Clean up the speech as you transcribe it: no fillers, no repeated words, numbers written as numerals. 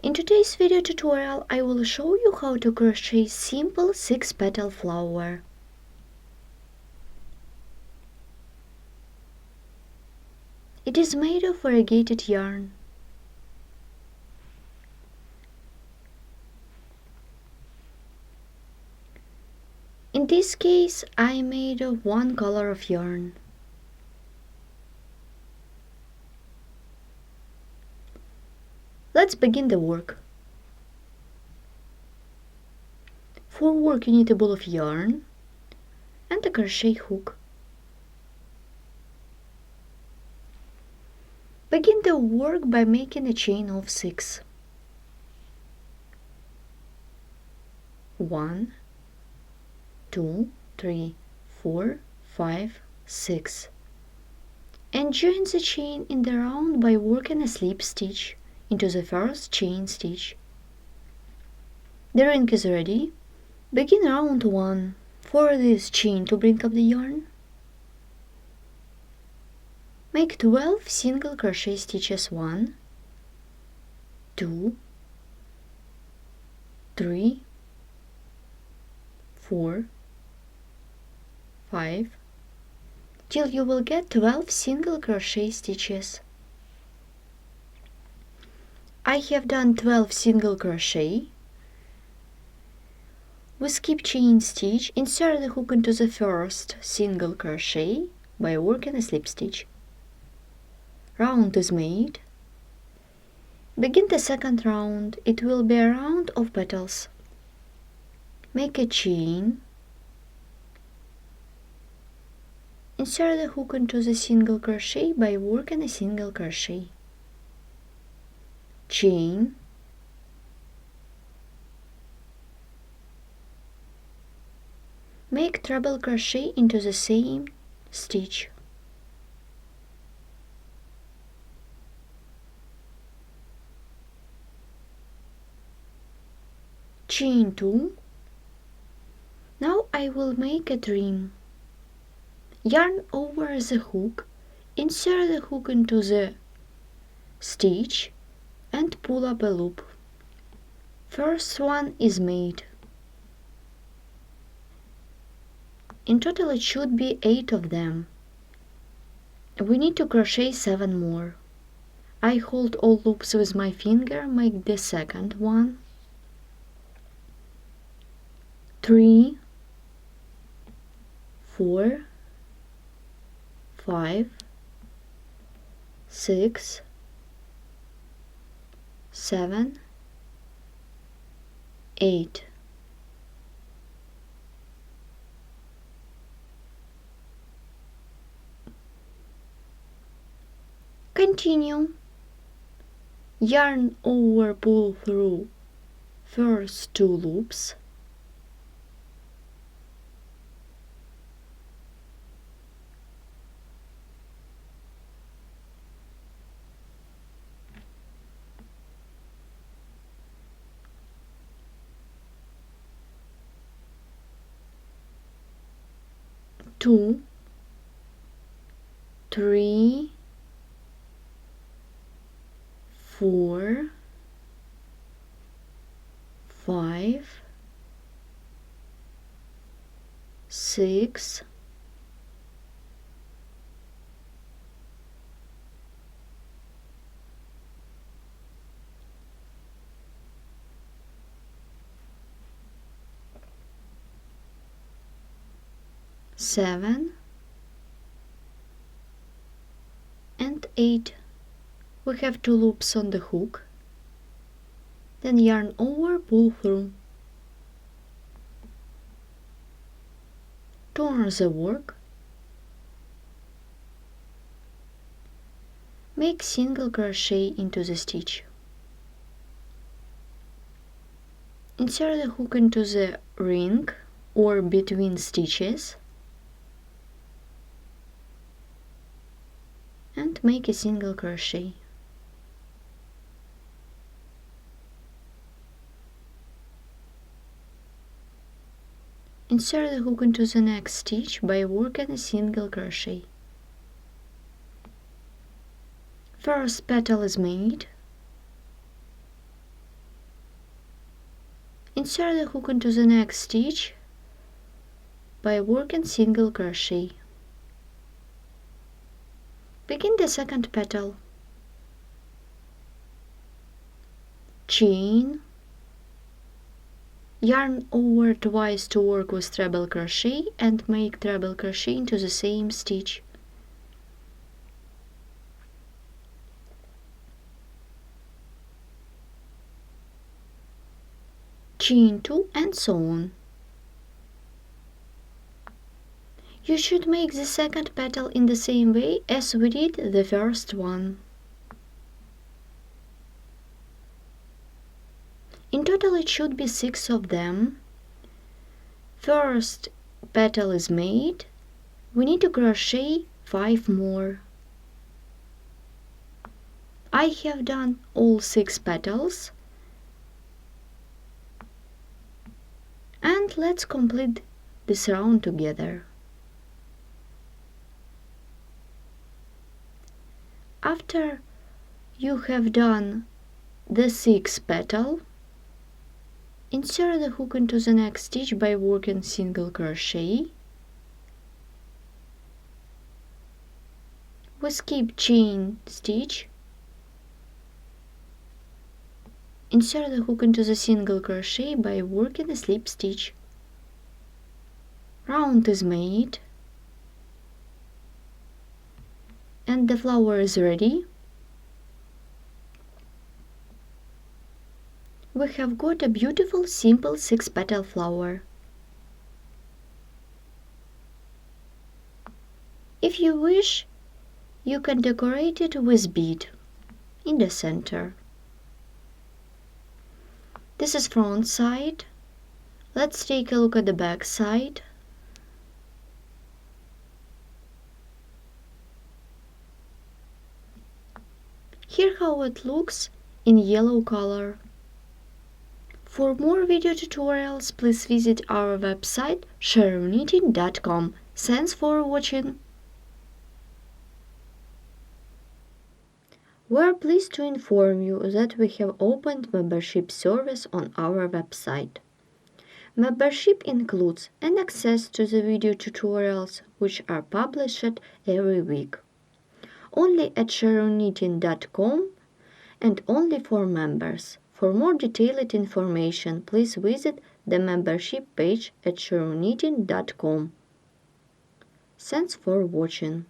In today's video tutorial, I will show you how to crochet simple 6-petal flower. It is made of variegated yarn. In this case, I made one color of yarn. Let's begin the work. For work you need a ball of yarn and a crochet hook. Begin the work by making a chain of 6. 1, 2, 3, 4, 5, 6. And join the chain in the round by working a slip stitch into the first chain stitch. The ring is ready. Begin round 1. For this chain to bring up the yarn, make 12 single crochet stitches. 1, 2, 3, 4, 5, till you will get 12 single crochet stitches. I have done 12 single crochet. We skip chain stitch, insert the hook into the first single crochet by working a slip stitch. Round is made. Begin the second round. It will be a round of petals. Make a chain. Insert the hook into the single crochet by working a single crochet. Chain. Make treble crochet into the same stitch. Chain 2. Now I will make a trim. Yarn over the hook, insert the hook into the stitch and pull up a loop. First one is made. In total it should be 8 of them. We need to crochet 7 more. I hold all loops with my finger, make the second one. 3, 4, 5, 6, 7, 8. Continue. Yarn over, pull through first 2 loops. Two, 3, 4, 5, 6, 7, and 8. We have 2 loops on the hook. Then yarn over, pull through. Turn the work. Make single crochet into the stitch. Insert the hook into the ring or between stitches and make a single crochet. Insert the hook into the next stitch by working a single crochet. First petal is made. Insert the hook into the next stitch by working single crochet. Begin the second petal. Chain, yarn over twice to work with treble crochet and make treble crochet into the same stitch. Chain 2 and so on. You should make the second petal in the same way as we did the first one. In total it should be 6 of them. First petal is made. We need to crochet 5 more. I have done all 6 petals. And let's complete this round together. After you have done the 6th petal, insert the hook into the next stitch by working single crochet. We skip chain stitch. Insert the hook into the single crochet by working a slip stitch. Round is made. And the flower is ready. We have got a beautiful simple 6-petal flower. If you wish, you can decorate it with bead in the center. This is front side. Let's take a look at the back side. Here how it looks in yellow color. For more video tutorials, please visit our website sharoneknitting.com. Thanks for watching. We are pleased to inform you that we have opened membership service on our website. Membership includes an access to the video tutorials which are published every week. Only at sharoneknitting.com and only for members. For more detailed information, please visit the membership page at sharoneknitting.com. Thanks for watching.